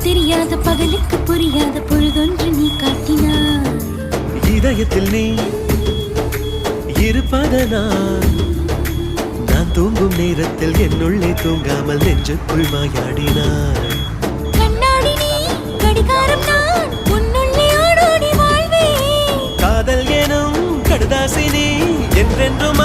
தெரியாத பகலுக்கு புரியாத பொழுதொன்று நீ காட்டினாய். இதயத்தில் நீ இருப்பதனால் நான் தூங்கும் நேரத்தில் என்னுள்ளே தூங்காமல் நெஞ்சுக்குள் மாயாடினாய். கண்ணாடி நீ கடிகாரம் நான் உன்னுள்ளே ஓடோடி வாழ்வே. காதல் எனும் கடுதாசி நீ என்றென்றும்